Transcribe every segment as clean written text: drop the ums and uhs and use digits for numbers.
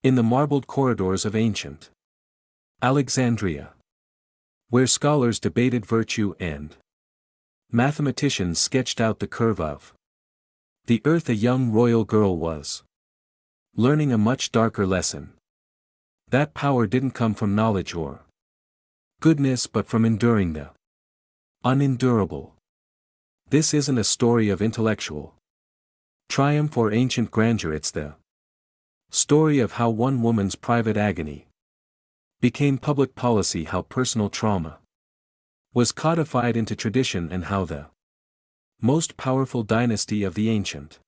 In the marbled corridors of ancient Alexandria, where scholars debated virtue and mathematicians sketched out the curve of the earth, a young royal girl was learning a much darker lesson. That power didn't come from knowledge or goodness but from enduring the unendurable. This isn't a story of intellectual triumph or ancient grandeur, it's the story of how one woman's private agony became public policy, how personal trauma was codified into tradition, and how the most powerful dynasty of the ancient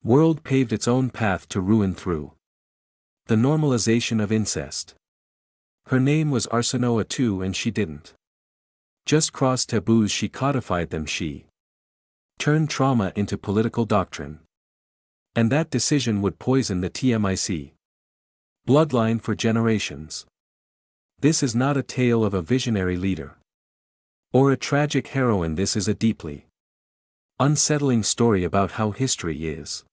world paved its own path to ruin through the normalization of incest. Her name was Arsinoë II, and she didn't just cross taboos, she codified them. She turned trauma into political doctrine. And that decision would poison the Ptolemy bloodline for generations. This is not a tale of a visionary leader or a tragic heroine. This is a deeply unsettling story about how history is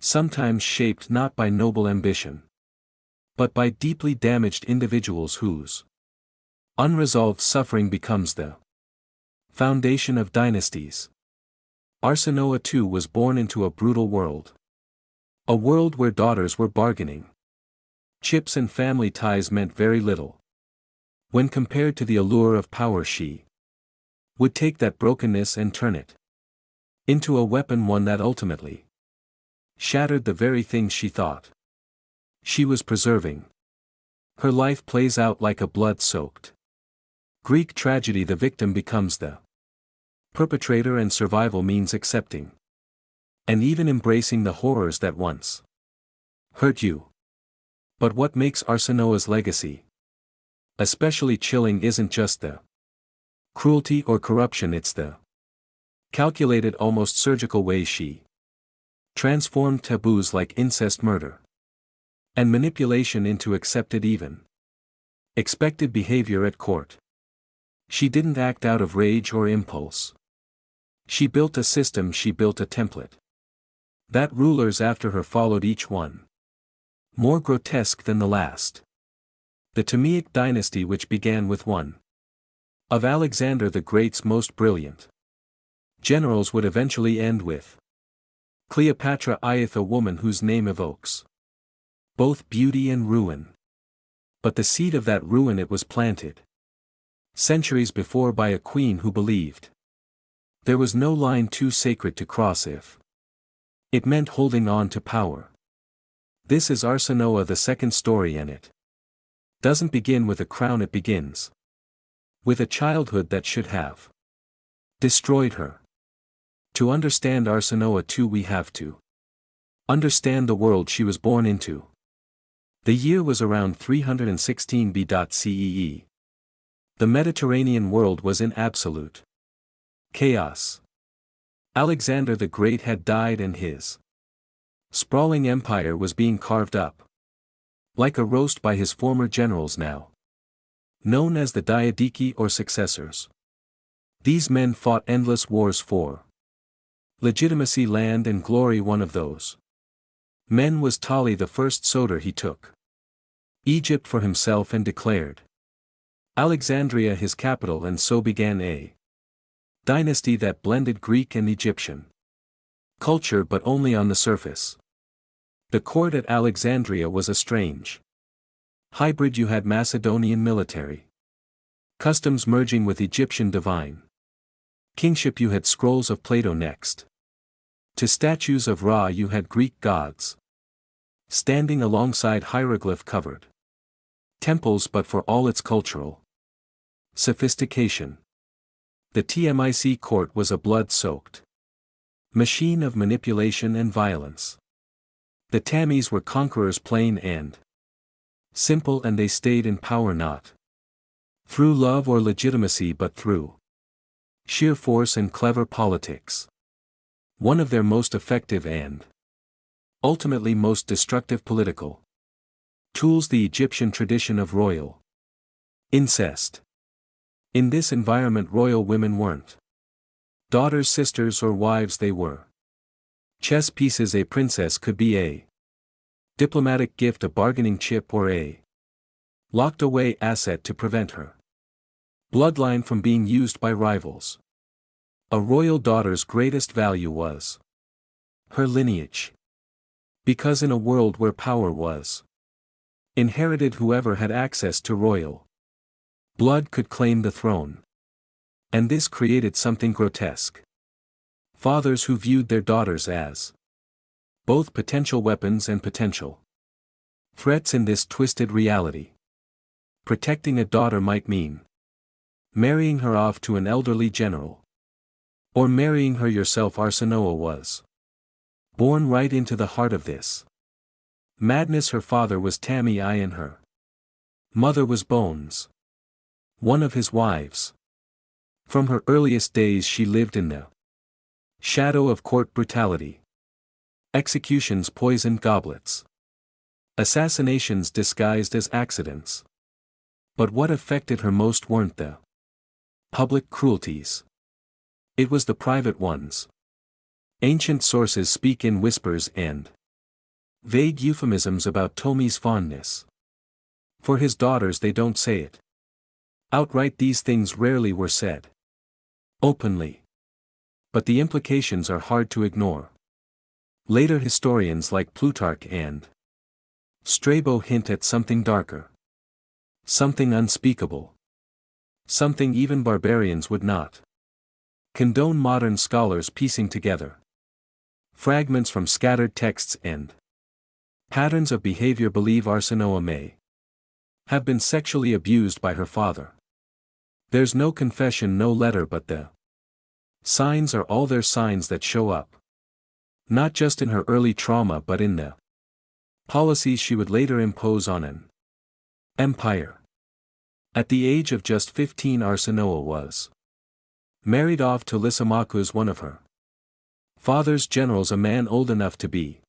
sometimes shaped not by noble ambition, but by deeply damaged individuals whose unresolved suffering becomes the foundation of dynasties. Arsinoë II was born into a brutal world. A world where daughters were bargaining chips and family ties meant very little. When compared to the allure of power, she would take that brokenness and turn it into a weapon, one that ultimately shattered the very things she thought she was preserving. Her life plays out like a blood-soaked Greek tragedy. The victim becomes the perpetrator, and survival means accepting and even embracing the horrors that once hurt you. But what makes Arsinoë's legacy especially chilling isn't just the cruelty or corruption, it's the calculated, almost surgical way she transformed taboos like incest, murder, and manipulation into accepted, even expected behavior at court. She didn't act out of rage or impulse. She built a system, she built a template that rulers after her followed, each one more grotesque than the last. The Ptolemaic dynasty, which began with one of Alexander the Great's most brilliant generals, would eventually end with Cleopatra Ieth, a woman whose name evokes both beauty and ruin. But the seed of that ruin, it was planted centuries before by a queen who believed there was no line too sacred to cross if it meant holding on to power. This is Arsinoë, the second story, and it doesn't begin with a crown, it begins with a childhood that should have destroyed her. To understand Arsinoë II, we have to understand the world she was born into. The year was around 316 BCE. The Mediterranean world was in absolute chaos. Alexander the Great had died, and his sprawling empire was being carved up like a roast by his former generals, now known as the diadochi or successors. These men fought endless wars for legitimacy, land, and glory. One of those men was Ptolemy I Soter. He took Egypt for himself and declared Alexandria his capital, and so began a dynasty that blended Greek and Egyptian culture, but only on the surface. The court at Alexandria was a strange hybrid. You had Macedonian military customs merging with Egyptian divine kingship. You had scrolls of Plato next to statues of Ra. You had Greek gods standing alongside hieroglyph-covered temples. But for all its cultural sophistication, the Ptolemy court was a blood-soaked machine of manipulation and violence. The Ptolemies were conquerors, plain and simple, and they stayed in power not through love or legitimacy but through sheer force and clever politics. One of their most effective and ultimately most destructive political tools, the Egyptian tradition of royal incest. In this environment, royal women weren't daughters, sisters, or wives, they were chess pieces. A princess could be a diplomatic gift, a bargaining chip, or a locked away asset to prevent her bloodline from being used by rivals. A royal daughter's greatest value was her lineage. Because in a world where power was inherited, whoever had access to royal blood could claim the throne. And this created something grotesque. Fathers who viewed their daughters as both potential weapons and potential threats in this twisted reality. Protecting a daughter might mean marrying her off to an elderly general, or marrying her yourself. Arsinoë was born right into the heart of this madness. Her father was Ptolemy I and her mother was Bones, one of his wives. From her earliest days she lived in the shadow of court brutality. Executions, poisoned goblets, assassinations disguised as accidents. But what affected her most weren't the public cruelties. It was the private ones. Ancient sources speak in whispers and vague euphemisms about Ptolemy's fondness for his daughters. They don't say it outright. These things rarely were said openly. But the implications are hard to ignore. Later historians like Plutarch and Strabo hint at something darker, something unspeakable, something even barbarians would not condone. Modern scholars piecing together fragments from scattered texts and patterns of behavior believe Arsinoë may have been sexually abused by her father. There's no confession, no letter, but the signs are all their signs that show up not just in her early trauma but in the policies she would later impose on an empire. At the age of just 15, Arsinoë was married off to Lysimachus, one of her father's generals, a man old enough to be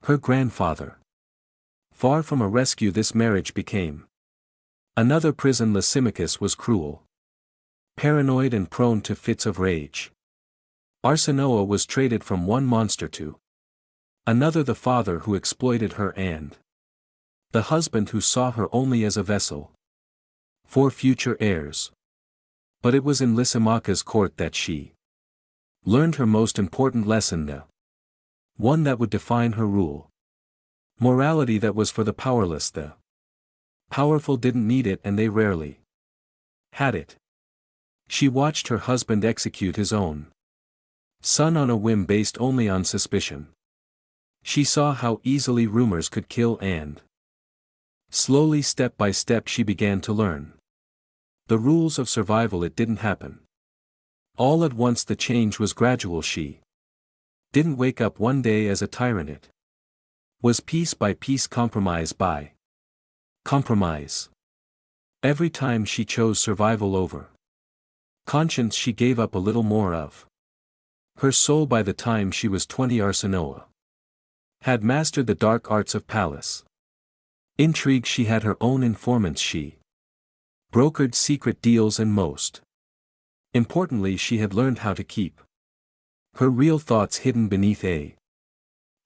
her grandfather. Far from a rescue, this marriage became another prison. Lysimachus was cruel, paranoid, and prone to fits of rage. Arsinoë was traded from one monster to another, the father who exploited her and the husband who saw her only as a vessel for future heirs. But it was in Lysimachus' court that she learned her most important lesson, the one that would define her rule. Morality that was for the powerless. The powerful didn't need it, and they rarely had it. She watched her husband execute his own son on a whim based only on suspicion. She saw how easily rumors could kill, and slowly, step by step, she began to learn the rules of survival. It didn't happen all at once. The change was gradual. She didn't wake up one day as a tyrant. It was piece by piece, compromise by compromise. Every time she chose survival over conscience, she gave up a little more of her soul. By the time she was 20, Arsinoë had mastered the dark arts of palace intrigue. She had her own informants. She brokered secret deals, and most importantly, she had learned how to keep her real thoughts hidden beneath a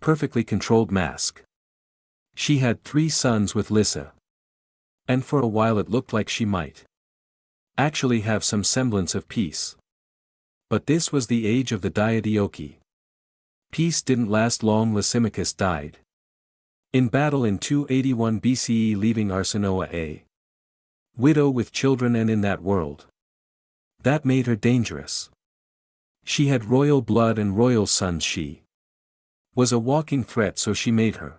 perfectly controlled mask. She had 3 sons with Lyssa, and for a while it looked like she might actually have some semblance of peace. But this was the age of the diadochi. Peace didn't last long. Lysimachus died in battle in 281 BCE, leaving Arsinoë a widow with children, and in that world that made her dangerous. She had royal blood and royal sons. She was a walking threat, so she made her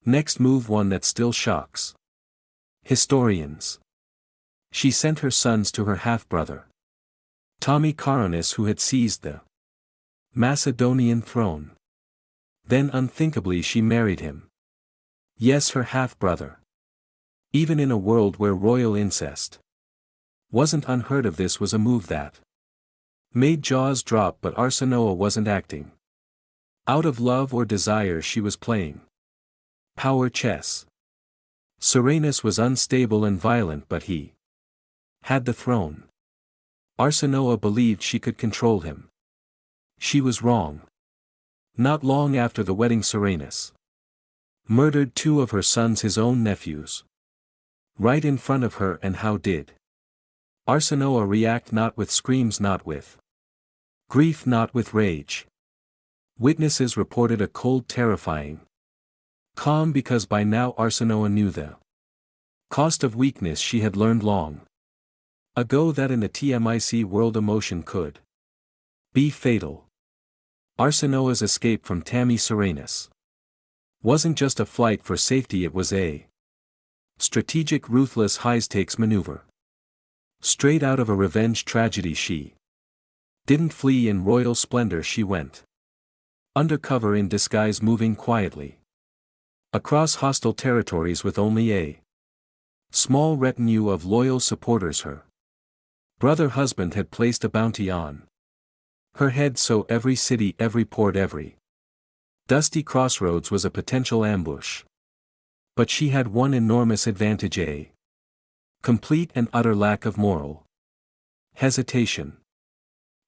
next move one that still shocks historians. She sent her sons to her half-brother Ptolemy Caronis, who had seized the Macedonian throne. Then unthinkably she married him. Yes, her half-brother. Even in a world where royal incest wasn't unheard of, this was a move that made jaws drop. But Arsinoë wasn't acting out of love or desire. She was playing power chess. Serenus was unstable and violent, but he had the throne. Arsinoë believed she could control him. She was wrong. Not long after the wedding, Serenus Murdered two of her sons, his own nephews. Right in front of her, and how did Arsinoë react? Not with screams, not with grief, not with rage. Witnesses reported a cold, terrifying calm, because by now Arsinoë knew the cost of weakness. She had learned long ago that in the TMIC world emotion could be fatal. Arsinoë's escape from Tammy Serenus wasn't just a flight for safety, it was a strategic, ruthless, high-stakes maneuver. Straight out of a revenge tragedy. She didn't flee in royal splendor, she went undercover in disguise, moving quietly across hostile territories with only a small retinue of loyal supporters. Her brother-husband had placed a bounty on her head, so every city, every port, every dusty crossroads was a potential ambush. But she had one enormous advantage: a complete and utter lack of moral hesitation.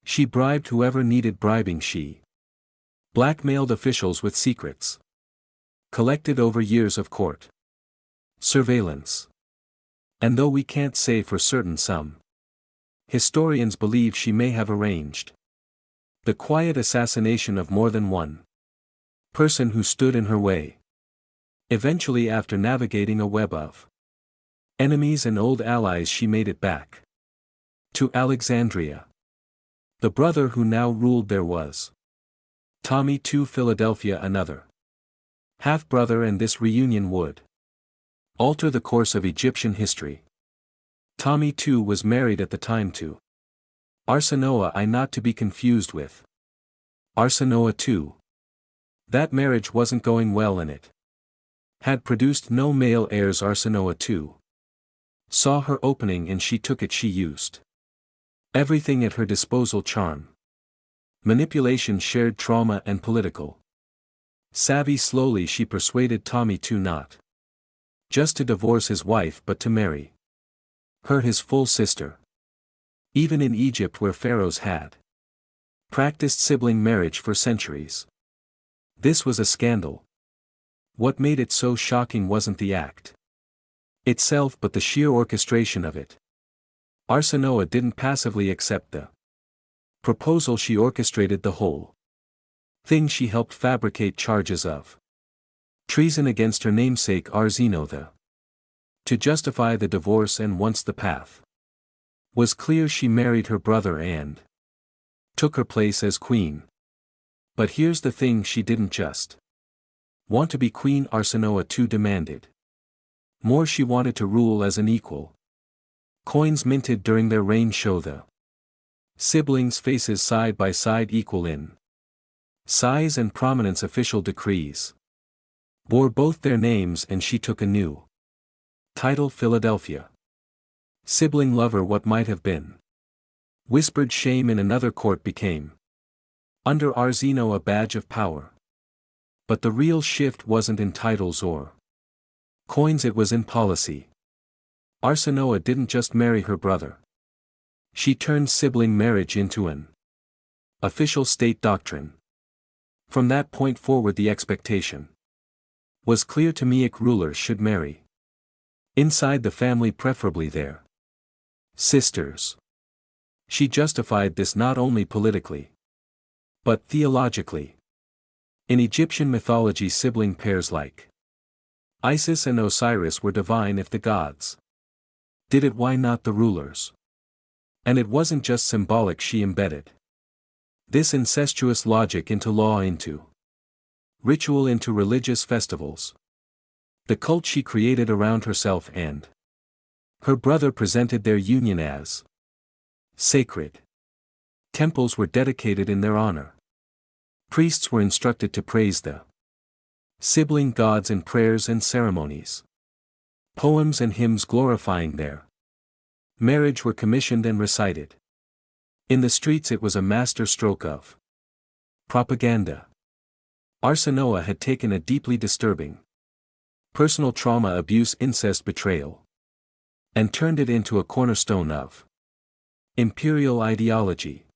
She bribed whoever needed bribing. She blackmailed officials with secrets collected over years of court surveillance. And though we can't say for certain, some historians believe she may have arranged the quiet assassination of more than one person who stood in her way. Eventually, after navigating a web of enemies and old allies, she made it back to Alexandria. The brother who now ruled there was Ptolemy II, Philadelphia, another half-brother, and this reunion would alter the course of Egyptian history. Ptolemy II was married at the time to Arsinoë I, not to be confused with Arsinoë II. That marriage wasn't going well, and it had produced no male heirs. Arsinoë II saw her opening and she took it. She used everything at her disposal: charm, manipulation, shared trauma, and political savvy. Slowly she persuaded Ptolemy II not just to divorce his wife, but to marry her, his full sister. Even in Egypt, where pharaohs had practiced sibling marriage for centuries, this was a scandal. What made it so shocking wasn't the act itself, but the sheer orchestration of it. Arsinoë didn't passively accept the proposal, she orchestrated the whole thing. She helped fabricate charges of treason against her namesake Arsinoë II to justify the divorce, and once the path was clear, she married her brother and took her place as queen. But here's the thing: she didn't just want to be queen. Arsinoë II demanded more. She wanted to rule as an equal. Coins minted during their reign show the siblings' faces side by side, equal in size and prominence. Official decrees bore both their names, and she took a new title, Philadelphia. Sibling lover. What might have been whispered shame in another court became under Arsinoë a badge of power. But the real shift wasn't in titles or coins, it was in policy. Arsinoë didn't just marry her brother. She turned sibling marriage into an official state doctrine. From that point forward, the expectation was clear: Tamaic rulers should marry inside the family, preferably their sisters. She justified this not only politically, but theologically. In Egyptian mythology, sibling pairs like Isis and Osiris were divine. If the gods did it, why not the rulers? And it wasn't just symbolic. She embedded this incestuous logic into law, into ritual, into religious festivals. The cult she created around herself and her brother presented their union as sacred. Temples were dedicated in their honor. Priests were instructed to praise the sibling gods in prayers and ceremonies. Poems and hymns glorifying their marriage were commissioned and recited. In the streets, it was a master stroke of propaganda. Arsinoë had taken a deeply disturbing personal trauma, abuse, incest, betrayal, and turned it into a cornerstone of imperial ideology.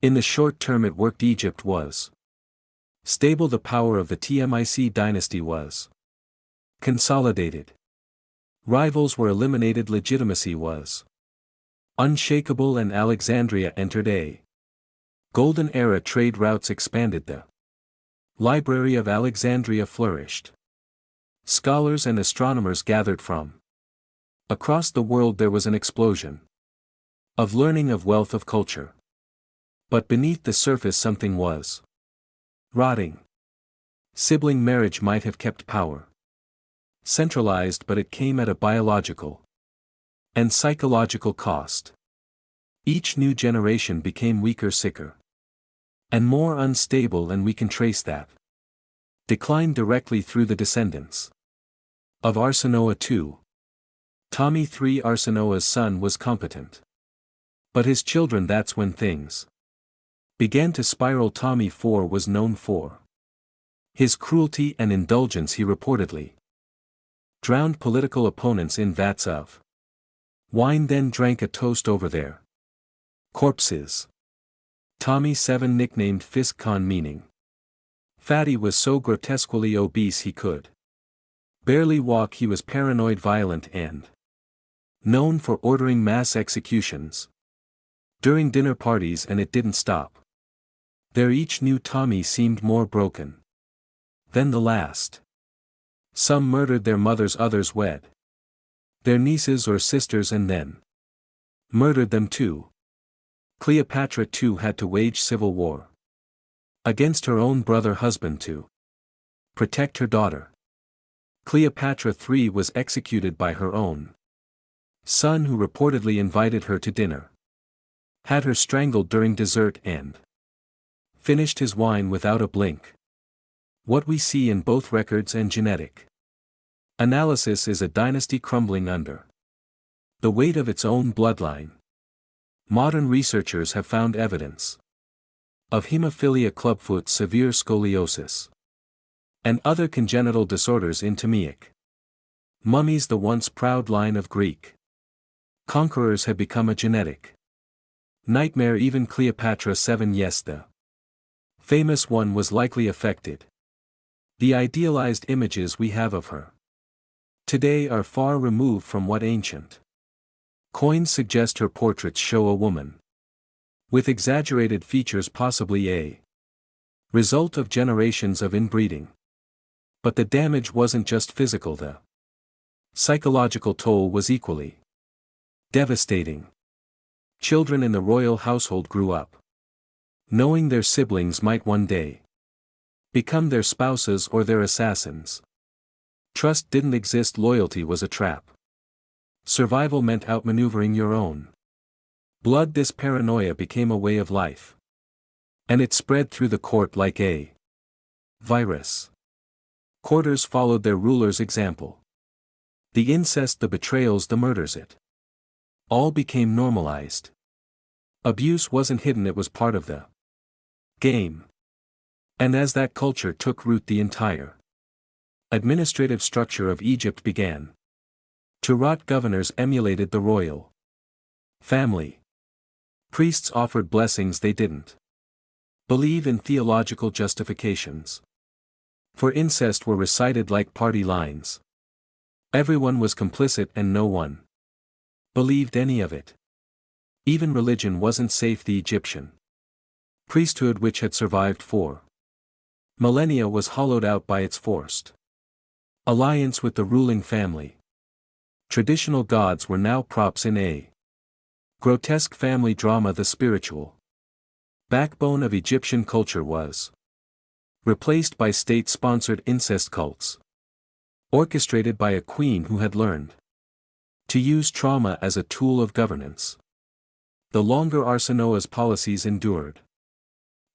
In the short term, it worked. Egypt was Stable. The power of the Ptolemy dynasty was consolidated. Rivals were eliminated. Legitimacy was unshakable, and Alexandria entered a golden era. Trade routes expanded. The Library of Alexandria flourished. Scholars and astronomers gathered from across the world. There was an explosion of learning, of wealth, of culture. But beneath the surface something was rotting. Sibling marriage might have kept power centralized, but it came at a biological and psychological cost. Each new generation became weaker, sicker, and more unstable, and we can trace that decline directly through the descendants of Arsinoë II. Ptolemy III, Arsinoë's son, was competent. But his children, that's when things began to spiral. Ptolemy IV was known for his cruelty and indulgence. He reportedly drowned political opponents in vats of wine, then drank a toast over their corpses. Ptolemy VII, nicknamed Fisk Khan, meaning fatty, was so grotesquely obese he could barely walk. He was paranoid, violent, and known for ordering mass executions during dinner parties, and it didn't stop there. Each new Ptolemy seemed more broken than the last. Some murdered their mothers, others wed their nieces or sisters and then murdered them too. Cleopatra too had to wage civil war against her own brother husband to protect her daughter. Cleopatra III was executed by her own son, who reportedly invited her to dinner, had her strangled during dessert, and finished his wine without a blink. What we see in both records and genetic analysis is a dynasty crumbling under the weight of its own bloodline. Modern researchers have found evidence of hemophilia, clubfoot, severe scoliosis, and other congenital disorders in Ptolemaic mummies. The once proud line of Greek conquerors had become a genetic nightmare. Even Cleopatra VII, yes, the famous one, was likely affected. The idealized images we have of her today are far removed from what ancient coins suggest. Her portraits show a woman with exaggerated features, possibly a result of generations of inbreeding. But the damage wasn't just physical, the psychological toll was equally devastating. Children in the royal household grew up knowing their siblings might one day become their spouses or their assassins. Trust didn't exist, loyalty was a trap. Survival meant outmaneuvering your own blood. This paranoia became a way of life, and it spread through the court like a virus. Courtiers followed their ruler's example. The incest, the betrayals, the murders, it all became normalized. Abuse wasn't hidden, it was part of the game. And as that culture took root, the entire administrative structure of Egypt began to rot. Governors emulated the royal family. Priests offered blessings they didn't believe in. Theological justifications for incest were recited like party lines. Everyone was complicit and no one believed any of it. Even religion wasn't safe. The Egyptian priesthood, which had survived for millennia, was hollowed out by its forced alliance with the ruling family. Traditional gods were now props in a grotesque family drama. The spiritual backbone of Egyptian culture was replaced by state-sponsored incest cults, orchestrated by a queen who had learned to use trauma as a tool of governance. The longer Arsinoë's policies endured,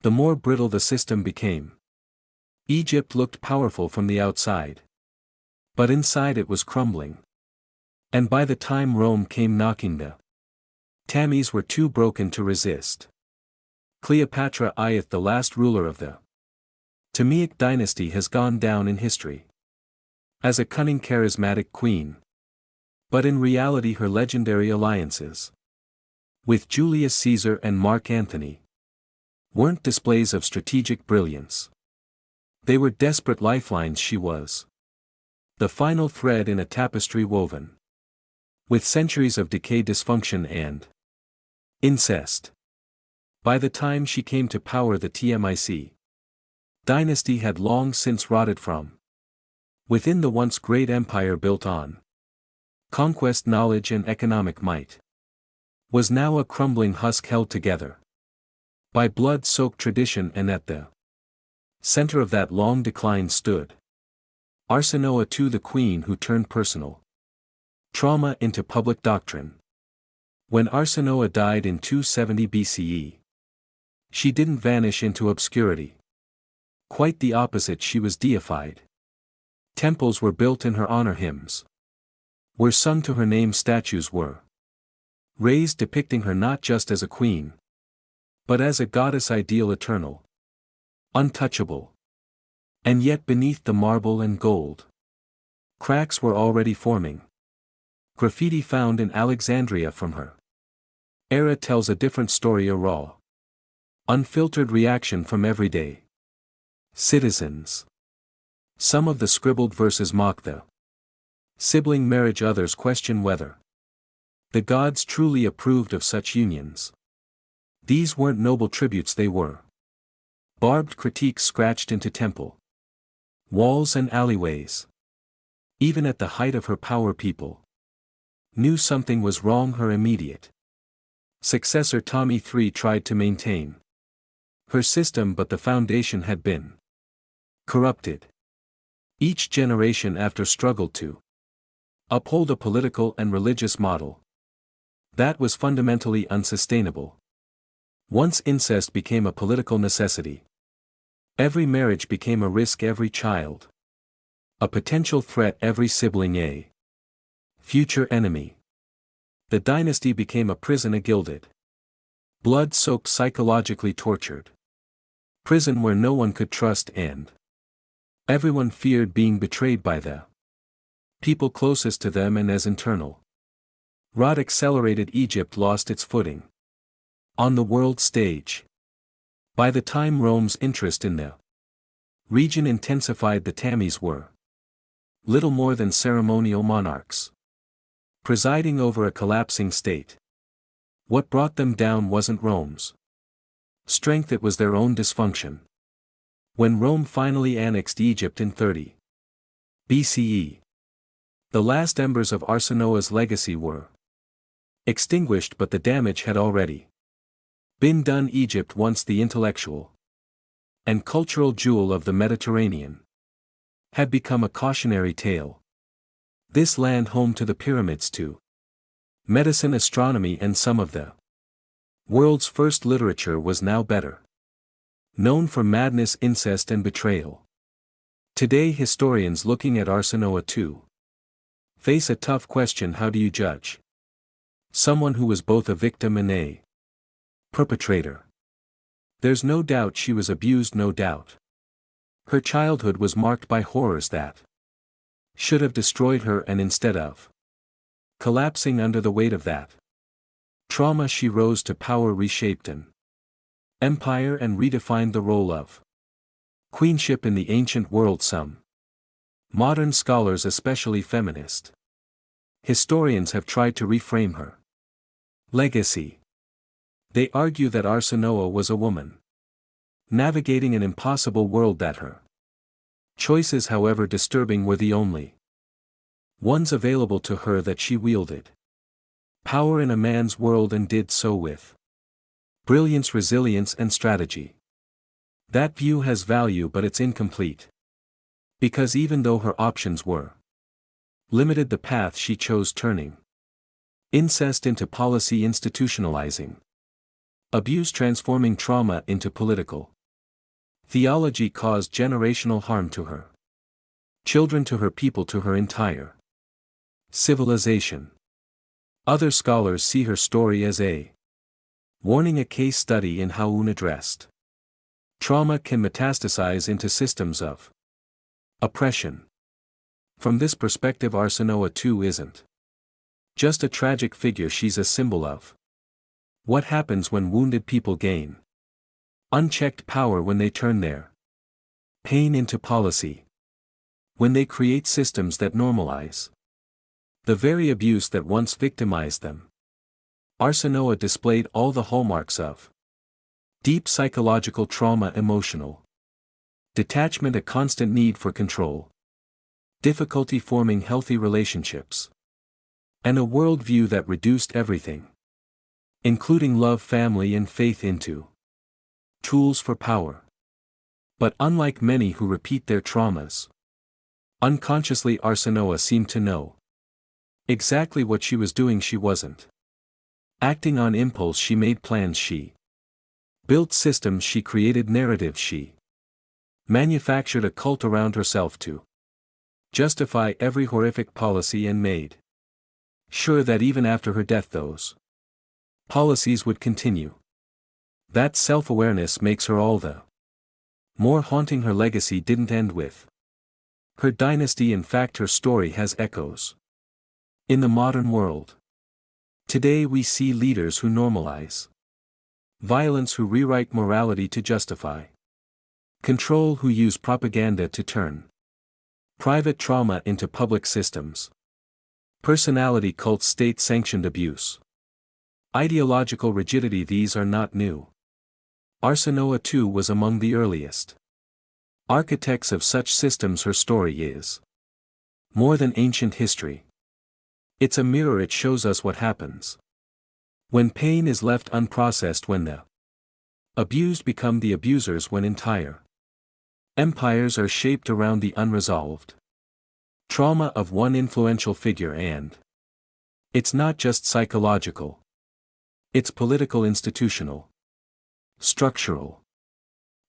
the more brittle the system became. Egypt looked powerful from the outside, but inside it was crumbling. And by the time Rome came knocking, the Ptolemies were too broken to resist. Cleopatra I, the last ruler of the Ptolemaic dynasty, has gone down in history as a cunning, charismatic queen. But in reality, her legendary alliances with Julius Caesar and Mark Antony weren't displays of strategic brilliance. They were desperate lifelines. She was the final thread in a tapestry woven with centuries of decay, dysfunction and incest. By the time she came to power, the Ptolemy dynasty had long since rotted from within. The once great empire built on conquest, knowledge and economic might was now a crumbling husk held together by blood-soaked tradition, and at the center of that long decline stood Arsinoë II, the queen who turned personal trauma into public doctrine. When Arsinoë died in 270 BCE, she didn't vanish into obscurity. Quite the opposite, she was deified. Temples were built in her honor, hymns were sung to her name, statues were raised depicting her not just as a queen, but as a goddess ideal, eternal, untouchable. And yet beneath the marble and gold, cracks were already forming. Graffiti found in Alexandria from her era tells a different story, a raw, unfiltered reaction from everyday citizens. Some of the scribbled verses mock the sibling marriage, others question whether the gods truly approved of such unions. These weren't noble tributes, they were barbed critiques scratched into temple walls and alleyways. Even at the height of her power, people knew something was wrong. Her immediate successor Ptolemy III tried to maintain her system, but the foundation had been corrupted. Each generation after struggled to uphold a political and religious model that was fundamentally unsustainable. Once incest became a political necessity, every marriage became a risk, every child a potential threat, every sibling a future enemy. The dynasty became a prison, a gilded, blood-soaked, psychologically tortured prison where no one could trust and everyone feared being betrayed by the people closest to them. And as internal rot accelerated, Egypt lost its footing on the world stage. By the time Rome's interest in the region intensified, the Ptolemies were little more than ceremonial monarchs presiding over a collapsing state. What brought them down wasn't Rome's strength, it was their own dysfunction. When Rome finally annexed Egypt in 30 BCE, the last embers of Arsinoë's legacy were extinguished, but the damage had already been done. Egypt, once the intellectual and cultural jewel of the Mediterranean, had become a cautionary tale. This land, home to the pyramids, to medicine, astronomy and some of the world's first literature, was now better known for madness, incest and betrayal. Today, historians looking at Arsinoë II face a tough question: how do you judge someone who was both a victim and a perpetrator? There's no doubt she was abused, no doubt her childhood was marked by horrors that should have destroyed her, and instead of collapsing under the weight of that trauma, she rose to power, reshaped an empire and redefined the role of queenship in the ancient world. Some modern scholars, especially feminist historians, have tried to reframe her legacy. They argue that Arsinoë was a woman navigating an impossible world, that her choices, however disturbing, were the only ones available to her, that she wielded power in a man's world and did so with brilliance, resilience and strategy. That view has value, but it's incomplete, because even though her options were limited, the path she chose, turning incest into policy, institutionalizing abuse, transforming trauma into political theology, caused generational harm to her children, to her people, to her entire civilization. Other scholars see her story as a warning, a case study in how unaddressed trauma can metastasize into systems of oppression. From this perspective, Arsinoë II isn't just a tragic figure, she's a symbol of what happens when wounded people gain unchecked power, when they turn their Pain into policy. When they create systems that normalize the very abuse that once victimized them. Arsinoë displayed all the hallmarks of deep psychological trauma, emotional detachment, a constant need for control, difficulty forming healthy relationships, and a worldview that reduced everything, including love, family, and faith, into tools for power. But unlike many who repeat their traumas, unconsciously Arsinoë seemed to know exactly what she was doing. She wasn't acting on impulse. She made plans, she built systems, she created narratives, she manufactured a cult around herself to justify every horrific policy, and made sure that even after her death those policies would continue. That self-awareness makes her all the more haunting. Her legacy didn't end with her dynasty. In fact, her story has echoes in the modern world. Today we see leaders who normalize violence, who rewrite morality to justify control, who use propaganda to turn private trauma into public systems. Personality cults, state-sanctioned abuse, ideological rigidity, these are not new. Arsinoë II was among the earliest architects of such systems. Her story is more than ancient history. It's a mirror. It shows us what happens when pain is left unprocessed, when the abused become the abusers, when entire empires are shaped around the unresolved trauma of one influential figure. And it's not just psychological. It's political, institutional, structural.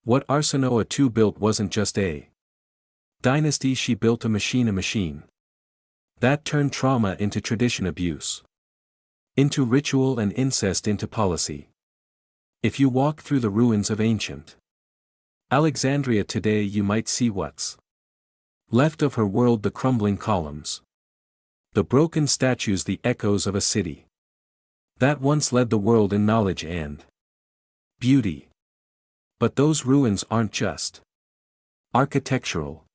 What Arsinoë II built wasn't just a dynasty, she built a machine that turned trauma into tradition, abuse into ritual, and incest into policy. If you walk through the ruins of ancient Alexandria today, you might see what's left of her world: the crumbling columns, the broken statues, the echoes of a city that once led the world in knowledge and beauty. But those ruins aren't just architectural.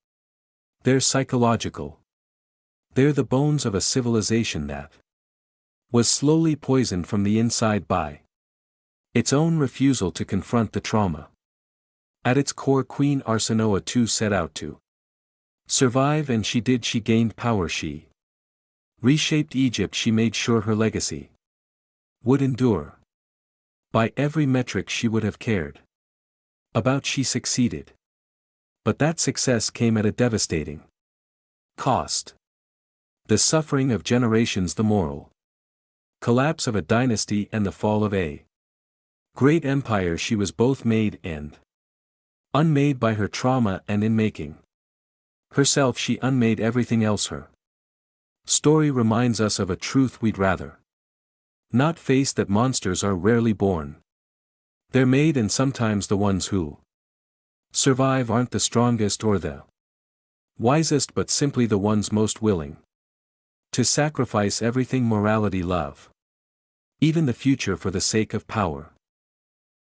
They're psychological. They're the bones of a civilization that was slowly poisoned from the inside by its own refusal to confront the trauma. At its core, Queen Arsinoë II set out to survive, and she did. She gained power, she reshaped Egypt, she made sure her legacy would endure. By every metric she would have cared about, she succeeded. But that success came at a devastating cost. The suffering of generations, the moral collapse of a dynasty, and the fall of a great empire. She was both made and unmade by her trauma, and in making herself she unmade everything else. Her story reminds us of a truth we'd rather not face: that monsters are rarely born. They're made, and sometimes the ones who survive aren't the strongest or the wisest, but simply the ones most willing to sacrifice everything: morality, love, even the future, for the sake of power.